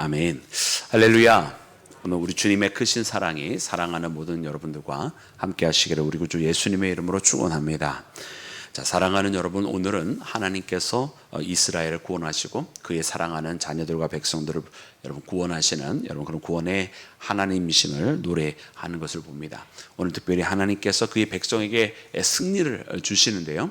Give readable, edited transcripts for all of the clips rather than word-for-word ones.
아멘. 할렐루야. 오늘 우리 주님의 크신 사랑이 사랑하는 모든 여러분들과 함께 하시기를 우리 구주 예수님의 이름으로 축원합니다. 자, 사랑하는 여러분, 오늘은 하나님께서 이스라엘을 구원하시고 그의 사랑하는 자녀들과 백성들을 여러분 구원하시는 여러분 그런 구원의 하나님이심을 노래하는 것을 봅니다. 오늘 특별히 하나님께서 그의 백성에게 승리를 주시는데요.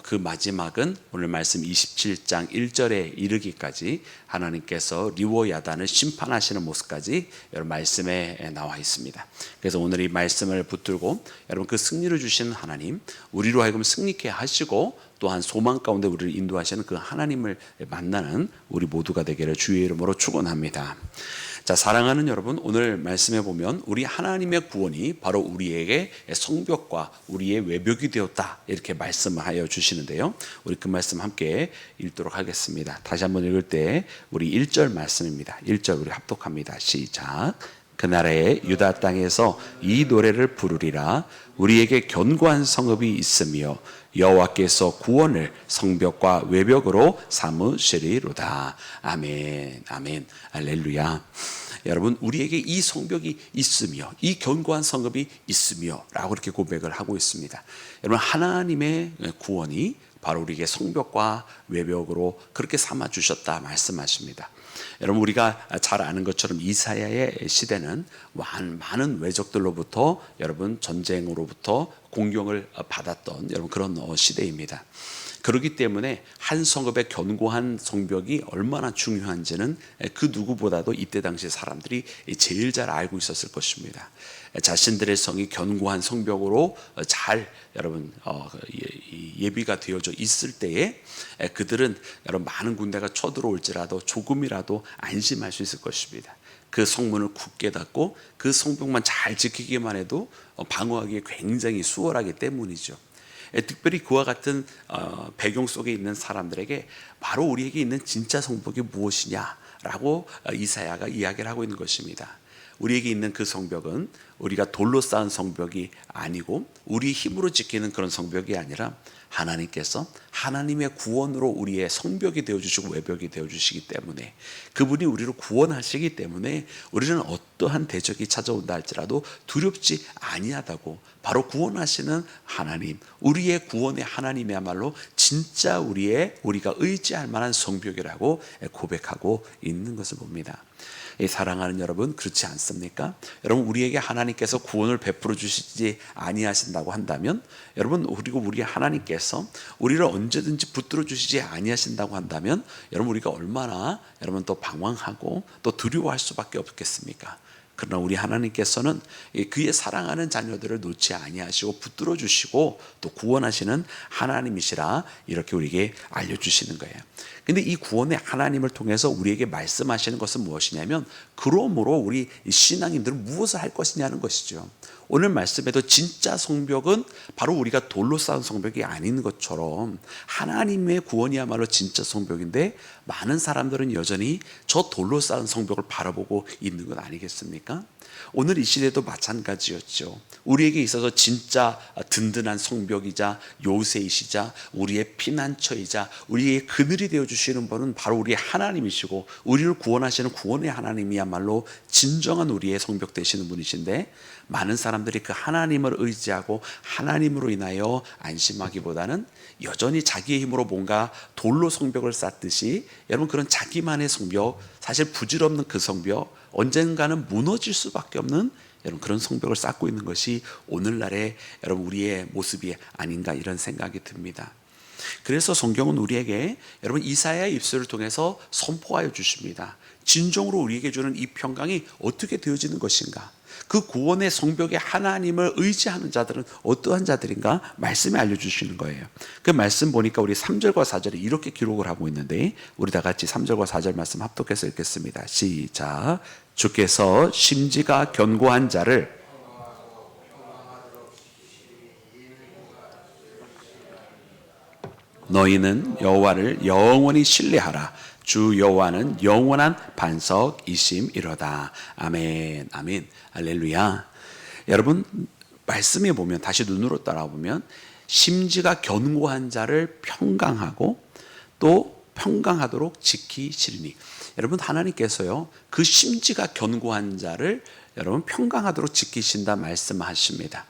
그 마지막은 오늘 말씀 27장 1절에 이르기까지 하나님께서 리워야단을 심판하시는 모습까지 여러분 말씀에 나와 있습니다. 그래서 오늘 이 말씀을 붙들고 여러분 그 승리를 주신 하나님, 우리로 하여금 승리케 하시고 또한 소망 가운데 우리를 인도하시는 그 하나님을 만나는 우리 모두가 되기를 주의 이름으로 축원합니다. 자, 사랑하는 여러분, 오늘 말씀해 보면 우리 하나님의 구원이 바로 우리에게 성벽과 우리의 외벽이 되었다 이렇게 말씀하여 주시는데요. 우리 그 말씀 함께 읽도록 하겠습니다. 다시 한번 읽을 때 우리 1절 말씀입니다. 1절 우리 합독합니다. 시작. 그날에 유다 땅에서 이 노래를 부르리라. 우리에게 견고한 성읍이 있으며 여호와께서 구원을 성벽과 외벽으로 삼으시리로다. 아멘, 아멘, 할렐루야. 여러분, 우리에게 이 성벽이 있으며 이 견고한 성읍이 있으며 라고 이렇게 고백을 하고 있습니다. 여러분, 하나님의 구원이 바로 우리에게 성벽과 외벽으로 그렇게 삼아주셨다 말씀하십니다. 여러분, 우리가 잘 아는 것처럼 이사야의 시대는 많은 외적들로부터 여러분 전쟁으로부터 공격을 받았던 여러분 그런 시대입니다. 그렇기 때문에 한 성읍의 견고한 성벽이 얼마나 중요한지는 그 누구보다도 이때 당시 사람들이 제일 잘 알고 있었을 것입니다. 자신들의 성이 견고한 성벽으로 잘 여러분 예비가 되어져 있을 때에 그들은 여러분 많은 군대가 쳐들어올지라도 조금이라도 안심할 수 있을 것입니다. 그 성문을 굳게 닫고 그 성벽만 잘 지키기만 해도 방어하기 굉장히 수월하기 때문이죠. 특별히 그와 같은 배경 속에 있는 사람들에게 바로 우리에게 있는 진짜 성벽이 무엇이냐라고 이사야가 이야기를 하고 있는 것입니다. 우리에게 있는 그 성벽은 우리가 돌로 쌓은 성벽이 아니고 우리 힘으로 지키는 그런 성벽이 아니라 하나님께서 하나님의 구원으로 우리의 성벽이 되어주시고 외벽이 되어주시기 때문에 그분이 우리를 구원하시기 때문에 우리는 어떠한 대적이 찾아온다 할지라도 두렵지 아니하다고 바로 구원하시는 하나님, 우리의 구원의 하나님이야말로 진짜 우리가 의지할 만한 성벽이라고 고백하고 있는 것을 봅니다. 사랑하는 여러분, 그렇지 않습니까? 여러분, 우리에게 하나님께서 구원을 베풀어 주시지 아니하신다고 한다면 여러분, 그리고 우리 하나님께서 우리를 언제든지 붙들어 주시지 아니하신다고 한다면 여러분, 우리가 얼마나 여러분 또 방황하고 또 두려워할 수밖에 없겠습니까? 그러나 우리 하나님께서는 그의 사랑하는 자녀들을 놓지 아니하시고 붙들어 주시고 또 구원하시는 하나님이시라 이렇게 우리에게 알려주시는 거예요. 근데 이 구원의 하나님을 통해서 우리에게 말씀하시는 것은 무엇이냐면 그러므로 우리 신앙인들은 무엇을 할 것이냐는 것이죠. 오늘 말씀에도 진짜 성벽은 바로 우리가 돌로 쌓은 성벽이 아닌 것처럼 하나님의 구원이야말로 진짜 성벽인데 많은 사람들은 여전히 저 돌로 쌓은 성벽을 바라보고 있는 것 아니겠습니까? 오늘 이 시대도 마찬가지였죠. 우리에게 있어서 진짜 든든한 성벽이자 요새이시자 우리의 피난처이자 우리의 그늘이 되어주시는 분은 바로 우리의 하나님이시고 우리를 구원하시는 구원의 하나님이야말로 진정한 우리의 성벽 되시는 분이신데 많은 사람들이 그 하나님을 의지하고 하나님으로 인하여 안심하기보다는 여전히 자기의 힘으로 뭔가 돌로 성벽을 쌓듯이 여러분 그런 자기만의 성벽, 사실 부질없는 그 성벽 언젠가는 무너질 수밖에 없는 여러분 그런 성벽을 쌓고 있는 것이 오늘날의 여러분 우리의 모습이 아닌가 이런 생각이 듭니다. 그래서 성경은 우리에게 여러분 이사야의 입술을 통해서 선포하여 주십니다. 진정으로 우리에게 주는 이 평강이 어떻게 되어지는 것인가? 그 구원의 성벽에 하나님을 의지하는 자들은 어떠한 자들인가? 말씀에 알려주시는 거예요. 그 말씀 보니까 우리 3절과 4절에 이렇게 기록을 하고 있는데 우리 다 같이 3절과 4절 말씀 합독해서 읽겠습니다. 시작. 주께서 심지가 견고한 자를 너희는 여호와를 영원히 신뢰하라. 주 여호와는 영원한 반석이심이로다. 아멘, 아멘, 할렐루야. 여러분 말씀에 보면 다시 눈으로 따라보면 심지가 견고한 자를 평강하고 또 평강하도록 지키시리니 여러분 하나님께서요 그 심지가 견고한 자를 여러분 평강하도록 지키신다 말씀하십니다.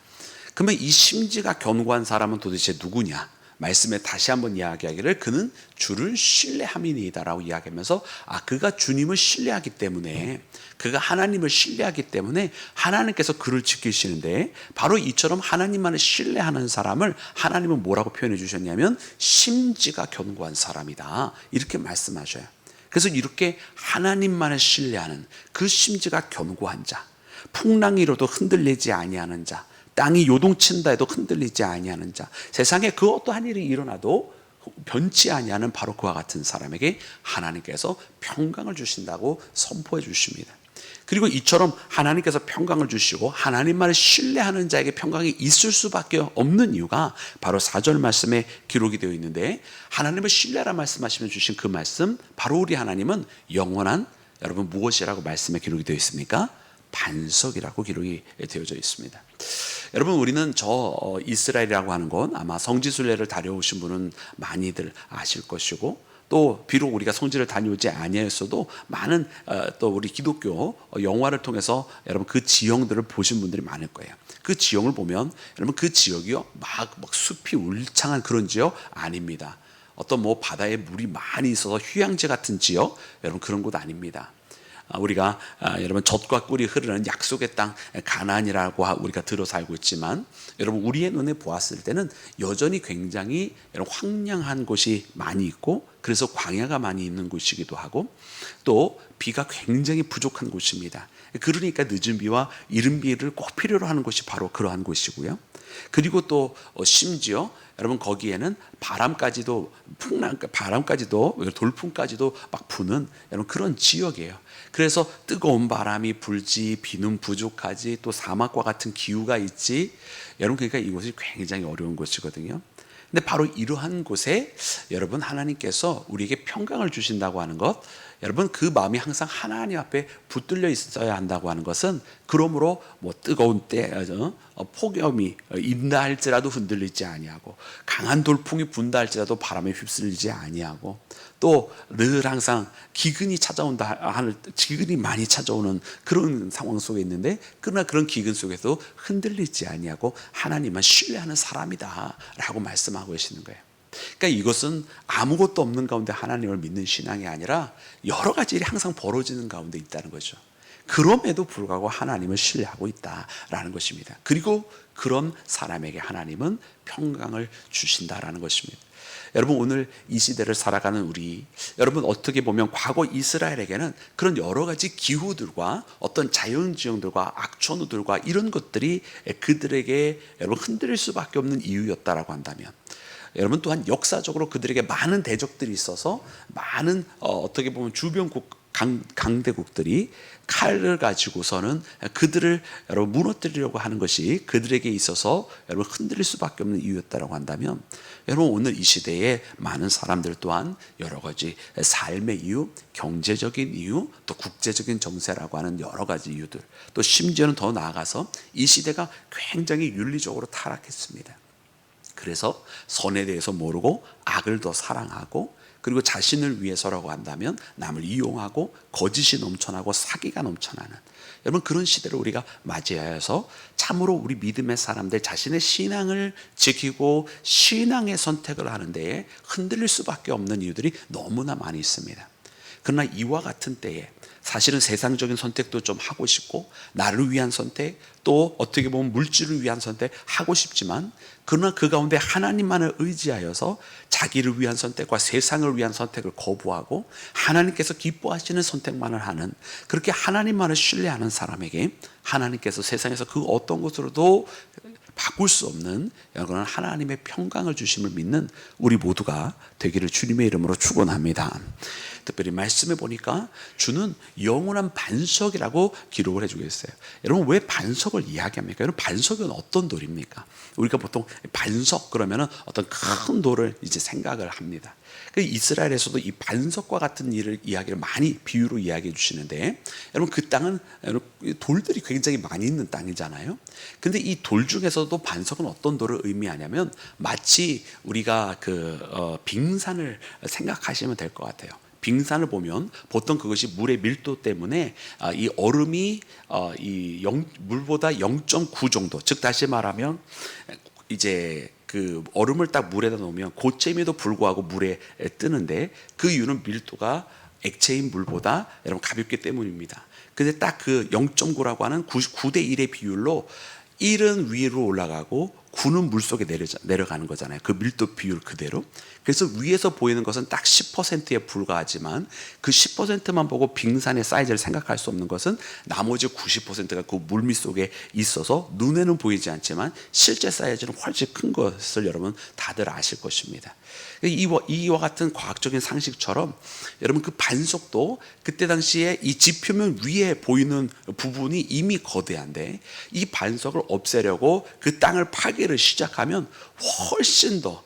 그러면 이 심지가 견고한 사람은 도대체 누구냐? 말씀에 다시 한번 이야기하기를 그는 주를 신뢰함이니이다라고 이야기하면서 그가 주님을 신뢰하기 때문에, 그가 하나님을 신뢰하기 때문에 하나님께서 그를 지키시는데, 바로 이처럼 하나님만을 신뢰하는 사람을 하나님은 뭐라고 표현해 주셨냐면 심지가 견고한 사람이다 이렇게 말씀하셔요. 그래서 이렇게 하나님만을 신뢰하는 그 심지가 견고한 자, 풍랑이 일어도 흔들리지 아니하는 자, 땅이 요동친다 해도 흔들리지 아니하는 자, 세상에 그 어떠한 일이 일어나도 변치 아니하는 바로 그와 같은 사람에게 하나님께서 평강을 주신다고 선포해 주십니다. 그리고 이처럼 하나님께서 평강을 주시고 하나님만을 신뢰하는 자에게 평강이 있을 수밖에 없는 이유가 바로 4절 말씀에 기록이 되어 있는데, 하나님을 신뢰하라 말씀하시면 주신 그 말씀, 바로 우리 하나님은 영원한, 여러분 무엇이라고 말씀에 기록이 되어 있습니까? 반석이라고 기록이 되어져 있습니다. 여러분 우리는 이스라엘이라고 하는 건 아마 성지순례를 다녀오신 분은 많이들 아실 것이고, 또 비록 우리가 성지를 다녀오지 아니했어도 많은 또 우리 기독교 영화를 통해서 여러분 그 지형들을 보신 분들이 많을 거예요. 그 지형을 보면 여러분 그 지역이요 막 숲이 울창한 그런 지역 아닙니다. 어떤 바다에 물이 많이 있어서 휴양지 같은 지역, 여러분 그런 곳 아닙니다. 우리가 여러분 젖과 꿀이 흐르는 약속의 땅 가나안이라고 우리가 들어서 알고 있지만, 여러분 우리의 눈에 보았을 때는 여전히 굉장히 여러분 황량한 곳이 많이 있고, 그래서 광야가 많이 있는 곳이기도 하고, 또 비가 굉장히 부족한 곳입니다. 그러니까 늦은 비와 이른 비를 꼭 필요로 하는 곳이 바로 그러한 곳이고요. 그리고 또 심지어 여러분 거기에는 바람까지도 돌풍까지도 막 부는 여러분 그런 지역이에요. 그래서 뜨거운 바람이 불지, 비는 부족하지, 또 사막과 같은 기후가 있지, 여러분 그러니까 이곳이 굉장히 어려운 곳이거든요. 근데 바로 이러한 곳에 여러분 하나님께서 우리에게 평강을 주신다고 하는 것, 여러분 그 마음이 항상 하나님 앞에 붙들려 있어야 한다고 하는 것은, 그러므로 뜨거운 때 폭염이 인다 할지라도 흔들리지 아니하고, 강한 돌풍이 분다 할지라도 바람에 휩쓸리지 아니하고, 또 늘 항상 기근이 많이 찾아오는 그런 상황 속에 있는데, 그러나 그런 기근 속에서 흔들리지 아니하고 하나님만 신뢰하는 사람이다 라고 말씀하고 계시는 거예요. 그러니까 이것은 아무것도 없는 가운데 하나님을 믿는 신앙이 아니라 여러 가지 일이 항상 벌어지는 가운데 있다는 거죠. 그럼에도 불구하고 하나님을 신뢰하고 있다라는 것입니다. 그리고 그런 사람에게 하나님은 평강을 주신다라는 것입니다. 여러분 오늘 이 시대를 살아가는 우리, 여러분 어떻게 보면 과거 이스라엘에게는 그런 여러 가지 기후들과 어떤 자연지형들과 악천후들과 이런 것들이 그들에게 여러분 흔들릴 수밖에 없는 이유였다라고 한다면, 여러분 또한 역사적으로 그들에게 많은 대적들이 있어서 많은 어떻게 보면 주변국 강대국들이 칼을 가지고서는 그들을 여러분 무너뜨리려고 하는 것이 그들에게 있어서 여러분 흔들릴 수밖에 없는 이유였다라고 한다면, 여러분 오늘 이 시대에 많은 사람들 또한 여러 가지 삶의 이유, 경제적인 이유, 또 국제적인 정세라고 하는 여러 가지 이유들, 또 심지어는 더 나아가서 이 시대가 굉장히 윤리적으로 타락했습니다. 그래서 선에 대해서 모르고 악을 더 사랑하고, 그리고 자신을 위해서라고 한다면 남을 이용하고 거짓이 넘쳐나고 사기가 넘쳐나는 여러분 그런 시대를 우리가 맞이하여서 참으로 우리 믿음의 사람들 자신의 신앙을 지키고 신앙의 선택을 하는 데에 흔들릴 수밖에 없는 이유들이 너무나 많이 있습니다. 그러나 이와 같은 때에 사실은 세상적인 선택도 좀 하고 싶고, 나를 위한 선택, 또 어떻게 보면 물질을 위한 선택 하고 싶지만, 그러나 그 가운데 하나님만을 의지하여서 자기를 위한 선택과 세상을 위한 선택을 거부하고 하나님께서 기뻐하시는 선택만을 하는, 그렇게 하나님만을 신뢰하는 사람에게 하나님께서 세상에서 그 어떤 것으로도 바꿀 수 없는 여러분 하나님의 평강을 주심을 믿는 우리 모두가 되기를 주님의 이름으로 축원합니다. 특별히 말씀해 보니까 주는 영원한 반석이라고 기록을 해주고 있어요. 여러분 왜 반석을 이야기합니까? 여러분 반석은 어떤 돌입니까? 우리가 보통 반석 그러면은 어떤 큰 돌을 이제 생각을 합니다. 이스라엘에서도 이 반석과 같은 일을 이야기를 많이 비유로 이야기해 주시는데, 여러분 그 땅은 돌들이 굉장히 많이 있는 땅이잖아요. 근데 이 돌 중에서도 반석은 어떤 돌을 의미하냐면, 마치 우리가 빙산을 생각하시면 될 것 같아요. 빙산을 보면 보통 그것이 물의 밀도 때문에 이 얼음이 물보다 0.9 정도, 즉 다시 말하면 이제 그 얼음을 딱 물에다 놓으면 고체임에도 불구하고 물에 뜨는데 그 이유는 밀도가 액체인 물보다 여러분 가볍기 때문입니다. 근데 딱 그 0.9라고 하는 9대 1의 비율로 1은 위로 올라가고 9는 물속에 내려가는 거잖아요. 그 밀도 비율 그대로. 그래서 위에서 보이는 것은 딱 10%에 불과하지만 그 10%만 보고 빙산의 사이즈를 생각할 수 없는 것은 나머지 90%가 그 물밑 속에 있어서 눈에는 보이지 않지만 실제 사이즈는 훨씬 큰 것을 여러분 다들 아실 것입니다. 이와 같은 과학적인 상식처럼 여러분 그 반석도 그때 당시에 이 지표면 위에 보이는 부분이 이미 거대한데 이 반석을 없애려고 그 땅을 파기를 시작하면 훨씬 더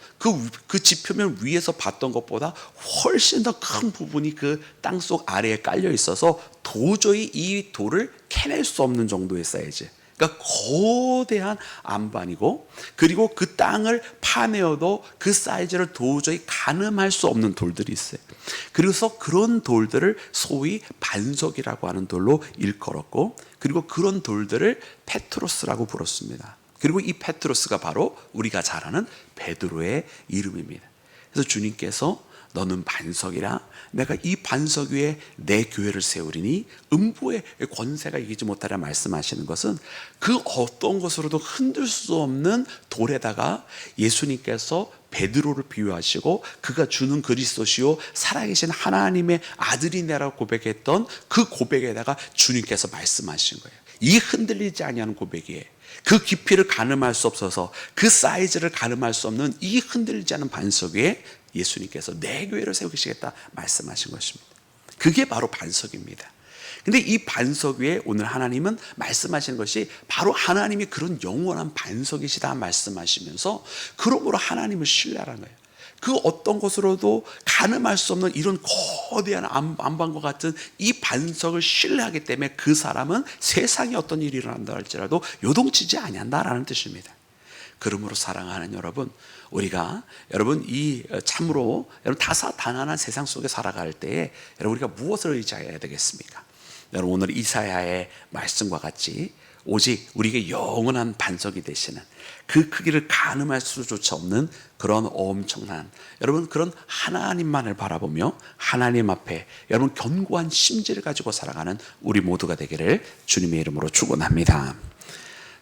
그 지표면 위에서 봤던 것보다 훨씬 더 큰 부분이 그 땅속 아래에 깔려 있어서 도저히 이 돌을 캐낼 수 없는 정도의 사이즈. 그러니까 거대한 안반이고, 그리고 그 땅을 파내어도 그 사이즈를 도저히 가늠할 수 없는 돌들이 있어요. 그래서 그런 돌들을 소위 반석이라고 하는 돌로 일컬었고, 그리고 그런 돌들을 페트로스라고 불렀습니다. 그리고 이 페트로스가 바로 우리가 잘 아는 베드로의 이름입니다. 그래서 주님께서 너는 반석이라, 내가 이 반석 위에 내 교회를 세우리니 음부의 권세가 이기지 못하리라 말씀하시는 것은 그 어떤 것으로도 흔들 수 없는 돌에다가 예수님께서 베드로를 비유하시고 그가 주는 그리스도시요 살아계신 하나님의 아들이냐라고 고백했던 그 고백에다가 주님께서 말씀하신 거예요. 이 흔들리지 아니하는 고백이에요. 그 깊이를 가늠할 수 없어서 그 사이즈를 가늠할 수 없는 이 흔들리지 않은 반석 위에 예수님께서 내 교회를 세우시겠다 말씀하신 것입니다. 그게 바로 반석입니다. 근데 이 반석 위에 오늘 하나님은 말씀하시는 것이 바로 하나님이 그런 영원한 반석이시다 말씀하시면서 그러므로 하나님을 신뢰하라는 거예요. 그 어떤 것으로도 가늠할 수 없는 이런 거대한 안반과 같은 이 반석을 신뢰하기 때문에 그 사람은 세상에 어떤 일이 일어난다 할지라도 요동치지 아니한다라는 뜻입니다. 그러므로 사랑하는 여러분, 우리가 여러분 이 참으로 여러분 다사다난한 세상 속에 살아갈 때에 여러분 우리가 무엇을 의지해야 되겠습니까? 여러분 오늘 이사야의 말씀과 같이 오직 우리에게 영원한 반석이 되시는 그 크기를 가늠할 수조차 없는 그런 엄청난 여러분 그런 하나님만을 바라보며 하나님 앞에 여러분 견고한 심지를 가지고 살아가는 우리 모두가 되기를 주님의 이름으로 축원합니다.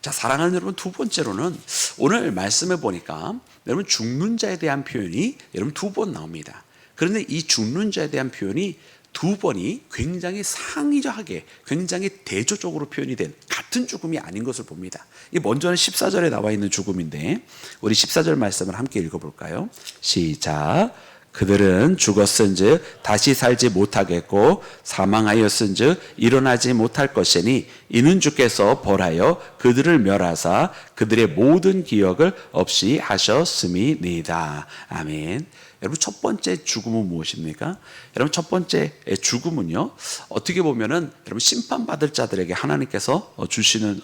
자, 사랑하는 여러분, 두 번째로는 오늘 말씀해 보니까 여러분 죽는 자에 대한 표현이 여러분 두 번 나옵니다. 그런데 이 죽는 자에 대한 표현이 두 번이 굉장히 상이하게 굉장히 대조적으로 표현이 된 같은 죽음이 아닌 것을 봅니다. 이 먼저는 14절에 나와 있는 죽음인데 우리 14절 말씀을 함께 읽어볼까요? 시작. 그들은 죽었은즉 다시 살지 못하겠고 사망하였은즉 일어나지 못할 것이니 이는 주께서 벌하여 그들을 멸하사 그들의 모든 기억을 없이 하셨음이니이다. 아멘. 여러분 첫 번째 죽음은 무엇입니까? 여러분 첫 번째 죽음은요 어떻게 보면은 여러분 심판받을 자들에게 하나님께서 주시는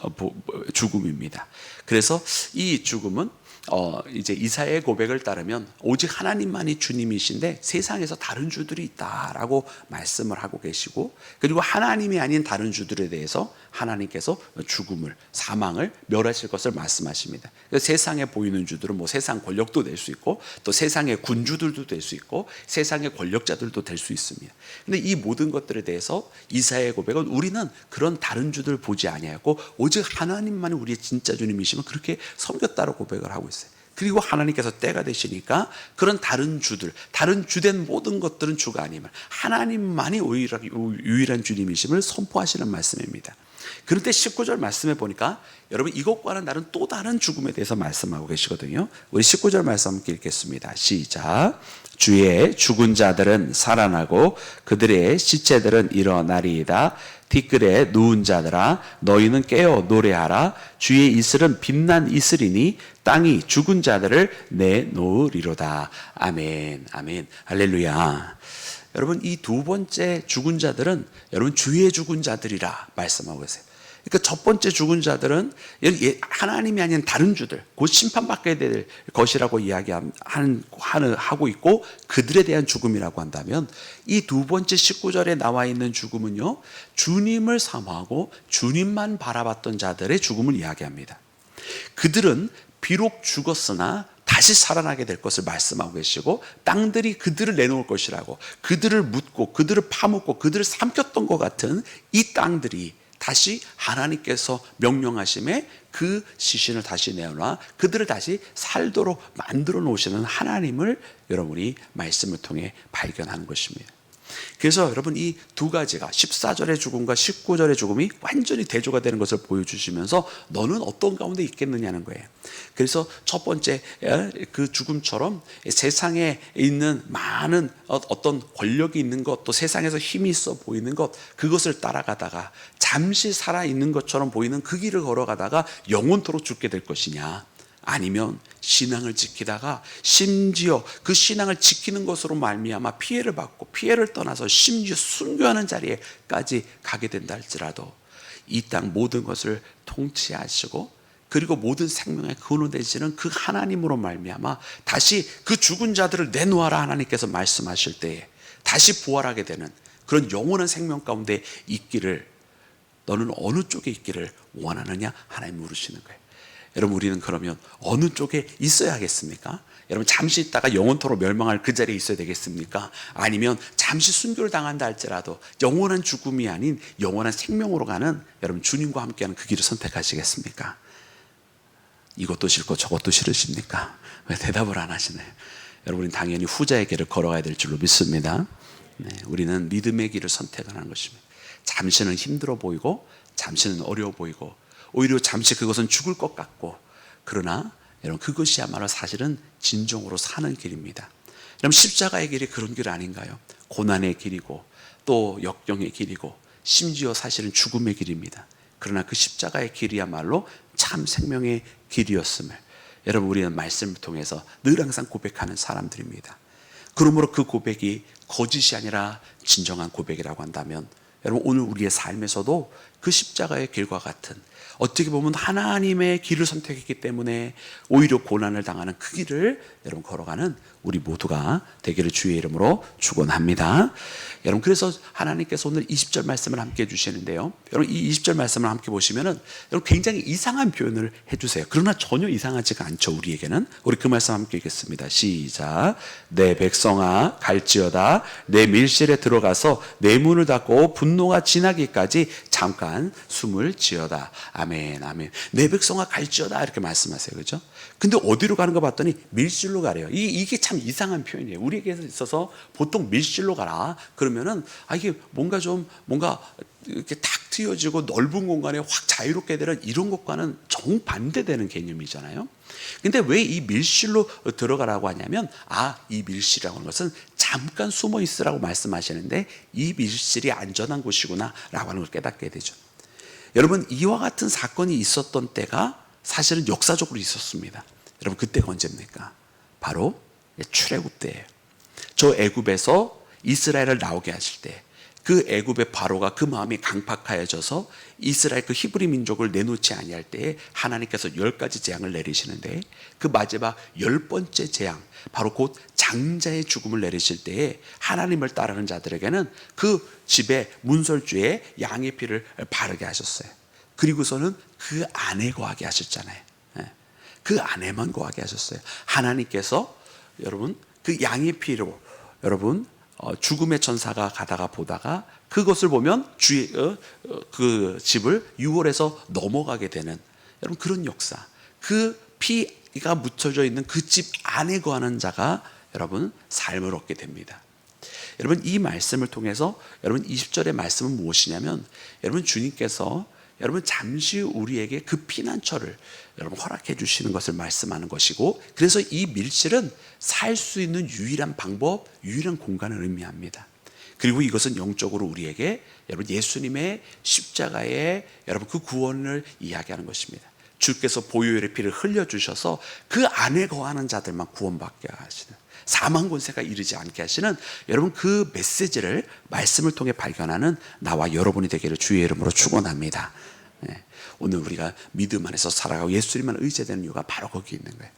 죽음입니다. 그래서 이 죽음은 이제 이사야의 고백을 따르면 오직 하나님만이 주님이신데 세상에서 다른 주들이 있다라고 말씀을 하고 계시고 그리고 하나님이 아닌 다른 주들에 대해서 하나님께서 죽음을 사망을 멸하실 것을 말씀하십니다. 세상에 보이는 주들은 뭐 세상 권력도 될 수 있고 또 세상의 군주들도 될 수 있고 세상의 권력자들도 될 수 있습니다. 근데 이 모든 것들에 대해서 이사야의 고백은 우리는 그런 다른 주들 보지 아니하고 오직 하나님만이 우리의 진짜 주님이시면 그렇게 섬겼다고 고백을 하고 있어요. 그리고 하나님께서 때가 되시니까 그런 다른 주들, 다른 주된 모든 것들은 주가 아님을 하나님만이 유일한 주님이심을 선포하시는 말씀입니다. 그런데 19절 말씀해 보니까 여러분 이것과는 다른 또 다른 죽음에 대해서 말씀하고 계시거든요. 우리 19절 말씀 함께 읽겠습니다. 시작. 주의 죽은 자들은 살아나고 그들의 시체들은 일어나리이다. 티끌에 누운 자들아 너희는 깨어 노래하라. 주의 이슬은 빛난 이슬이니 땅이 죽은 자들을 내놓으리로다. 아멘. 아멘. 할렐루야. 여러분 이 두 번째 죽은 자들은 여러분 주의 죽은 자들이라 말씀하고 계세요. 그러니까 첫 번째 죽은 자들은 하나님이 아닌 다른 주들, 곧 심판받게 될 것이라고 하고 있고, 그들에 대한 죽음이라고 한다면, 이 두 번째 19절에 나와 있는 죽음은요, 주님을 사모하고 주님만 바라봤던 자들의 죽음을 이야기합니다. 그들은 비록 죽었으나 다시 살아나게 될 것을 말씀하고 계시고, 땅들이 그들을 내놓을 것이라고, 그들을 묻고 그들을 파묻고 그들을 삼켰던 것 같은 이 땅들이 다시 하나님께서 명령하심에 그 시신을 다시 내어놔 그들을 다시 살도록 만들어 놓으시는 하나님을 여러분이 말씀을 통해 발견하는 것입니다. 그래서 여러분, 이 두 가지가 14절의 죽음과 19절의 죽음이 완전히 대조가 되는 것을 보여주시면서 너는 어떤 가운데 있겠느냐는 거예요. 그래서 첫 번째 그 죽음처럼 세상에 있는 많은 어떤 권력이 있는 것, 또 세상에서 힘이 있어 보이는 것, 그것을 따라가다가 잠시 살아있는 것처럼 보이는 그 길을 걸어가다가 영원토록 죽게 될 것이냐, 아니면 신앙을 지키다가 심지어 그 신앙을 지키는 것으로 말미암아 피해를 받고 피해를 떠나서 심지어 순교하는 자리에까지 가게 된다 할지라도 이 땅 모든 것을 통치하시고 그리고 모든 생명의 근원 되시는 그 하나님으로 말미암아 다시 그 죽은 자들을 내놓아라 하나님께서 말씀하실 때에 다시 부활하게 되는 그런 영원한 생명 가운데 있기를, 너는 어느 쪽에 있기를 원하느냐 하나님 물으시는 거예요. 여러분, 우리는 그러면 어느 쪽에 있어야 하겠습니까? 여러분, 잠시 있다가 영원토록 멸망할 그 자리에 있어야 되겠습니까? 아니면 잠시 순교를 당한다 할지라도 영원한 죽음이 아닌 영원한 생명으로 가는 여러분 주님과 함께하는 그 길을 선택하시겠습니까? 이것도 싫고 저것도 싫으십니까? 왜 대답을 안 하시나요? 여러분은 당연히 후자의 길을 걸어가야 될 줄로 믿습니다. 우리는 믿음의 길을 선택하는 것입니다. 잠시는 힘들어 보이고 잠시는 어려워 보이고 오히려 잠시 그것은 죽을 것 같고, 그러나 여러분 그것이야말로 사실은 진정으로 사는 길입니다. 여러분, 십자가의 길이 그런 길 아닌가요? 고난의 길이고 또 역경의 길이고 심지어 사실은 죽음의 길입니다. 그러나 그 십자가의 길이야말로 참 생명의 길이었음을 여러분 우리는 말씀을 통해서 늘 항상 고백하는 사람들입니다. 그러므로 그 고백이 거짓이 아니라 진정한 고백이라고 한다면 여러분 오늘 우리의 삶에서도 그 십자가의 길과 같은, 어떻게 보면 하나님의 길을 선택했기 때문에 오히려 고난을 당하는 그 길을 여러분 걸어가는 우리 모두가 되기를 주의 이름으로 축원합니다. 여러분, 그래서 하나님께서 오늘 20절 말씀을 함께 해주시는데요, 여러분 이 20절 말씀을 함께 보시면은 여러분 굉장히 이상한 표현을 해주세요. 그러나 전혀 이상하지가 않죠. 우리에게는. 우리 그 말씀 함께 읽겠습니다. 시작. 내 백성아 갈지어다 내 밀실에 들어가서 내 문을 닫고 분노가 지나기까지 잠깐 숨을 지어다. 아멘, 아멘. 내 백성아 갈지어다 이렇게 말씀하세요. 그렇죠? 근데 어디로 가는 거 봤더니 밀실로 가래요. 이게 참 이상한 표현이에요. 우리에게 있어서 보통 밀실로 가라 그러면은 이게 뭔가 이렇게 탁 트여지고 넓은 공간에 확 자유롭게 되는 이런 것과는 정반대되는 개념이잖아요. 근데 왜 이 밀실로 들어가라고 하냐면 이 밀실이라고 하는 것은 잠깐 숨어 있으라고 말씀하시는데 이 밀실이 안전한 곳이구나 라고 하는 걸 깨닫게 되죠. 여러분, 이와 같은 사건이 있었던 때가 사실은 역사적으로 있었습니다. 여러분, 그때가 언제입니까? 바로 출애굽 때예요. 저 애굽에서 이스라엘을 나오게 하실 때 그 애굽의 바로가 그 마음이 강팍하여져서 이스라엘 그 히브리 민족을 내놓지 아니할 때에 하나님께서 10가지 재앙을 내리시는데 그 마지막 10번째 재앙, 바로 곧 장자의 죽음을 내리실 때에 하나님을 따르는 자들에게는 그 집에 문설주에 양의 피를 바르게 하셨어요. 그리고서는 그 안에 거하게 하셨잖아요. 그 안에만 거하게 하셨어요. 하나님께서 여러분 그 양의 피로 여러분 죽음의 천사가 가다가 보다가 그것을 보면 그 집을 유월해서 넘어가게 되는 여러분 그런 역사, 그 피가 묻혀져 있는 그 집 안에 거하는 자가 여러분 삶을 얻게 됩니다. 여러분, 이 말씀을 통해서 여러분 20절의 말씀은 무엇이냐면 여러분 주님께서 여러분 잠시 우리에게 그 피난처를 여러분 허락해 주시는 것을 말씀하는 것이고, 그래서 이 밀실은 살 수 있는 유일한 방법, 유일한 공간을 의미합니다. 그리고 이것은 영적으로 우리에게 여러분 예수님의 십자가의 여러분 그 구원을 이야기하는 것입니다. 주께서 보혈의 피를 흘려주셔서 그 안에 거하는 자들만 구원받게 하시는, 사망 권세가 이르지 않게 하시는 여러분 그 메시지를 말씀을 통해 발견하는 나와 여러분이 되기를 주의 이름으로 축원합니다. 오늘 우리가 믿음 안에서 살아가고 예수님만 의지되는 이유가 바로 거기 있는 거예요.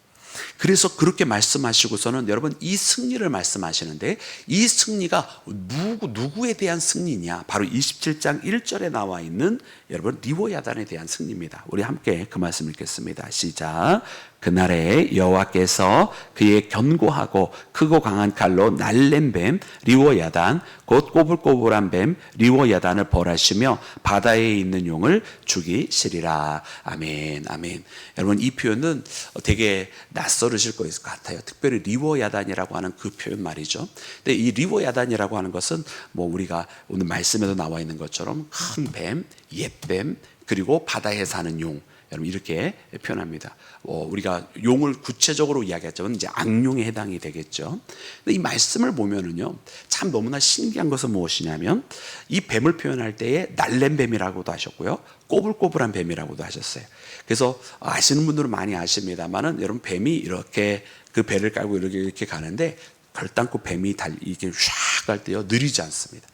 그래서 그렇게 말씀하시고서는 여러분 이 승리를 말씀하시는데 이 승리가 누구에 대한 승리냐? 바로 27장 1절에 나와 있는 여러분 리워야단에 대한 승리입니다. 우리 함께 그 말씀 읽겠습니다. 시작. 그날에 여호와께서 그의 견고하고 크고 강한 칼로 날랜 뱀 리워야단 곧 꼬불꼬불한 뱀 리워야단을 벌하시며 바다에 있는 용을 죽이시리라. 아멘. 아멘. 여러분 이 표현은 되게 낯설으실 것 같아요. 특별히 리워야단이라고 하는 그 표현 말이죠. 근데 이 리워야단이라고 하는 것은 뭐 우리가 오늘 말씀에도 나와 있는 것처럼 큰 뱀, 옛뱀, 그리고 바다에 사는 용, 여러분 이렇게 표현합니다. 우리가 용을 구체적으로 이야기하자면 이제 악용에 해당이 되겠죠. 근데 이 말씀을 보면은요, 참 너무나 신기한 것은 무엇이냐면 이 뱀을 표현할 때에 날랜 뱀이라고도 하셨고요, 꼬불꼬불한 뱀이라고도 하셨어요. 그래서 아시는 분들은 많이 아십니다만은 여러분 뱀이 이렇게 그 배를 깔고 이렇게 가는데 결단코 뱀이 이게 샥 갈 때요 느리지 않습니다.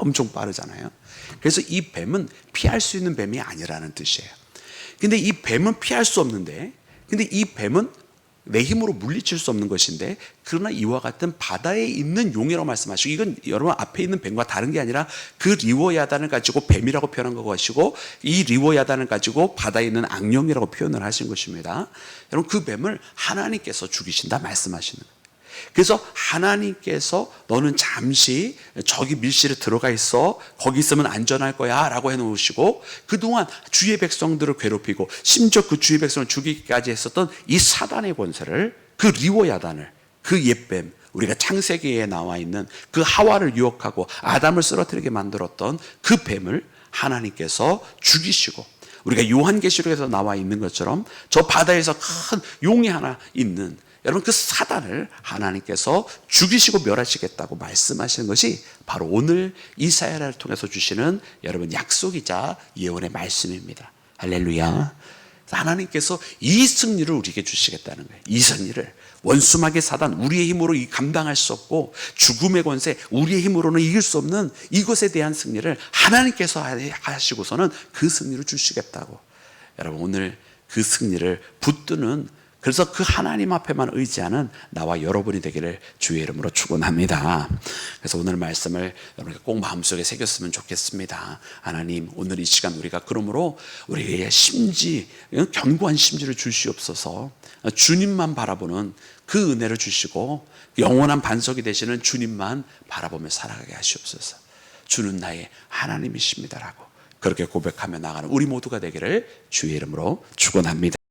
엄청 빠르잖아요. 그래서 이 뱀은 피할 수 있는 뱀이 아니라는 뜻이에요. 근데 이 뱀은 피할 수 없는데, 근데 이 뱀은 내 힘으로 물리칠 수 없는 것인데, 그러나 이와 같은 바다에 있는 용이라고 말씀하시고, 이건 여러분 앞에 있는 뱀과 다른 게 아니라 그 리워야단을 가지고 뱀이라고 표현한 것이고, 이 리워야단을 가지고 바다에 있는 악령이라고 표현을 하신 것입니다. 여러분 그 뱀을 하나님께서 죽이신다 말씀하시는 거예요. 그래서 하나님께서 너는 잠시 저기 밀실에 들어가 있어, 거기 있으면 안전할 거야 라고 해놓으시고, 그동안 주의 백성들을 괴롭히고 심지어 그 주의 백성을 죽이기까지 했었던 이 사단의 권세를, 그 리워야단을, 그 옛뱀, 우리가 창세기에 나와 있는 그 하와를 유혹하고 아담을 쓰러뜨리게 만들었던 그 뱀을 하나님께서 죽이시고, 우리가 요한계시록에서 나와 있는 것처럼 저 바다에서 큰 용이 하나 있는, 여러분 그 사단을 하나님께서 죽이시고 멸하시겠다고 말씀하시는 것이 바로 오늘 이사야를 통해서 주시는 여러분 약속이자 예언의 말씀입니다. 할렐루야. 하나님께서 이 승리를 우리에게 주시겠다는 거예요. 이 승리를, 원수마귀 사단, 우리의 힘으로 감당할 수 없고 죽음의 권세, 우리의 힘으로는 이길 수 없는 이것에 대한 승리를 하나님께서 하시고서는 그 승리를 주시겠다고. 여러분 오늘 그 승리를 붙드는, 그래서 그 하나님 앞에만 의지하는 나와 여러분이 되기를 주의 이름으로 축원합니다. 그래서 오늘 말씀을 여러분께 꼭 마음속에 새겼으면 좋겠습니다. 하나님, 오늘 이 시간 우리가 그러므로 우리의 심지, 견고한 심지를 주시옵소서. 주님만 바라보는 그 은혜를 주시고 영원한 반석이 되시는 주님만 바라보며 살아가게 하시옵소서. 주는 나의 하나님이십니다라고 그렇게 고백하며 나가는 우리 모두가 되기를 주의 이름으로 축원합니다.